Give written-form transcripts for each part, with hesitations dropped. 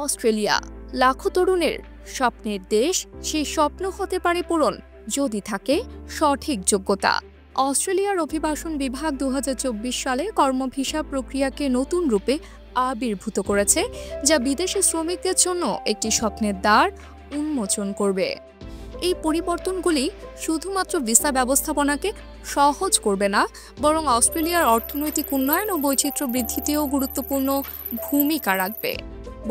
Australia লাখো তরুণের স্বপ্নের দেশ। সেই স্বপ্ন হতে পারে পূরণ যদি থাকে সঠিক যোগ্যতা। অস্ট্রেলিয়ার অভিবাসন বিভাগ 2024 সালে কর্মভিসা প্রক্রিয়াকে নতুন রূপে আবির্ভূত করেছে, যা বিদেশি শ্রমিকদের জন্য একটি স্বপ্নের দ্বার উন্মোচন করবে। এই পরিবর্তনগুলি শুধুমাত্র ভিসা ব্যবস্থাপনাকে সহজ করবে না, বরং অস্ট্রেলিয়ার অর্থনৈতিক উন্নয়ন ও বৈচিত্র্য বৃদ্ধিতেও গুরুত্বপূর্ণ ভূমিকা রাখবে।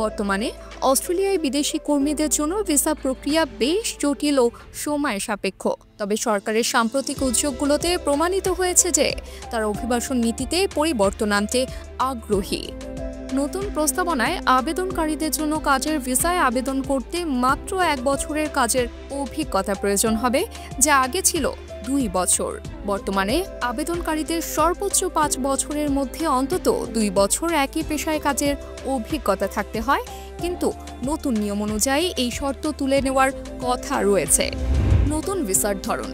বর্তমানে অস্ট্রেলিয়ায় বিদেশি কর্মীদের জন্য ভিসা প্রক্রিয়া বেশ জটিল ও সময় সাপেক্ষ। তবে সরকারের সাম্প্রতিক উদ্যোগগুলোতে প্রমাণিত হয়েছে যে তারা অভিবাসন নীতিতে পরিবর্তন আনতে আগ্রহী। নতুন প্রস্তাবনায় আবেদনকারীদের জন্য কাজের ভিসায় আবেদন করতে মাত্র 1 বছরের কাজের অভিজ্ঞতা প্রয়োজন হবে, যা আগে ছিল 2 বছর। বর্তমানে আবেদনকারীদের সর্বোচ্চ 5 বছরের মধ্যে অন্তত 2 বছর একই পেশায় কাজের অভিজ্ঞতা থাকতে হয়, কিন্তু নতুন নিয়ম অনুযায়ী এই শর্ত তুলে নেওয়ার কথা রয়েছে। নতুন ভিসার ধরন।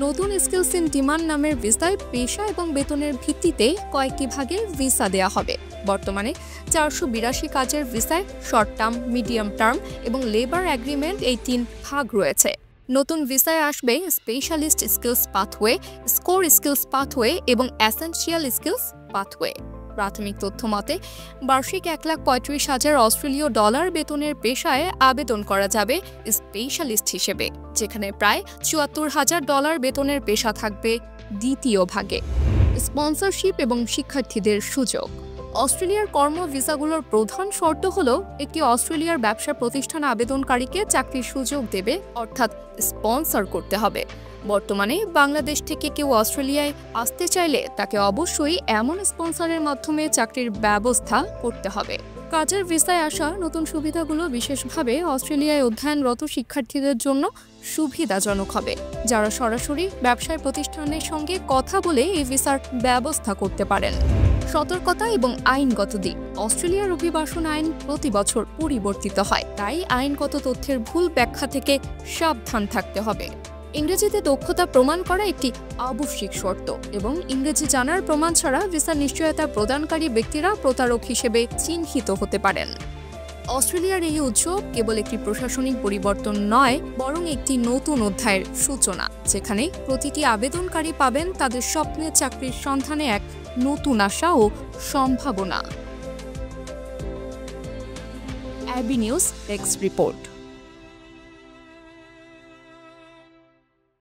নতুন স্কিলস ইন ডিমান্ড নামের ভিসায় পেশা এবং বেতনের ভিত্তিতে কয়েকটি ভাগে ভিসা দেওয়া হবে। বর্তমানে 482 কাজের ভিসায় শর্ট টার্ম, মিডিয়াম টার্ম এবং লেবার এগ্রিমেন্ট এই 3 ভাগ রয়েছে। নতুন ভিসায় আসবে specialist skills pathway, score skills pathway এবং এসেনশিয়াল স্কিলস পাথওয়ে। প্রাথমিক তথ্য মতে বার্ষিক $1,35,000 অস্ট্রেলীয় ডলার বেতনের পেশায় আবেদন করা যাবে স্পেশালিস্ট হিসেবে, যেখানে প্রায় $74,000 বেতনের পেশা থাকবে দ্বিতীয় ভাগে। স্পন্সরশিপ এবং শিক্ষার্থীদের সুযোগ। অস্ট্রেলিয়ার কর্ম ভিসাগুলোর প্রধান শর্ত হল একটি অস্ট্রেলিয়ার ব্যবসা প্রতিষ্ঠান আবেদনকারীকে চাকরির সুযোগ দেবে, অর্থাৎ স্পন্সর করতে হবে। বর্তমানে বাংলাদেশ থেকে কেউ অস্ট্রেলিয়ায় আসতে চাইলে তাকে অবশ্যই এমন স্পন্সরের মাধ্যমে চাকরির ব্যবস্থা করতে হবে। কাজের ভিসায় আসা নতুন সুবিধাগুলো বিশেষভাবে অস্ট্রেলিয়ায় অধ্যয়নরত শিক্ষার্থীদের জন্য সুবিধাজনক হবে, যারা সরাসরি ব্যবসায় প্রতিষ্ঠানের সঙ্গে কথা বলে এই ভিসার ব্যবস্থা করতে পারেন। সতর্কতা এবং আইনগত দিক। অস্ট্রেলিয়ার অভিবাসন আইন প্রতি বছর পরিবর্তিত হয়, তাই আইনগত তথ্যের ভুল ব্যাখ্যা থেকে সাবধান থাকতে হবে। ইংরেজিতে দক্ষতা প্রমাণ করা একটি আবশ্যিক শর্ত এবং ইংরেজি জানার প্রমাণ ছাড়া ভিসার নিশ্চয়তা প্রদানকারী ব্যক্তিরা প্রতারক হিসেবে চিহ্নিত হতে পারেন। অস্ট্রেলিয়ার এই উদ্যোগ কেবল একটি প্রশাসনিক পরিবর্তন নয়, বরং একটি নতুন অধ্যায়ের সূচনা, যেখানে প্রতিটি আবেদনকারী পাবেন তাদের স্বপ্নের চাকরির সন্ধানে এক নতুন আশা ও সম্ভাবনা। AB news desk report.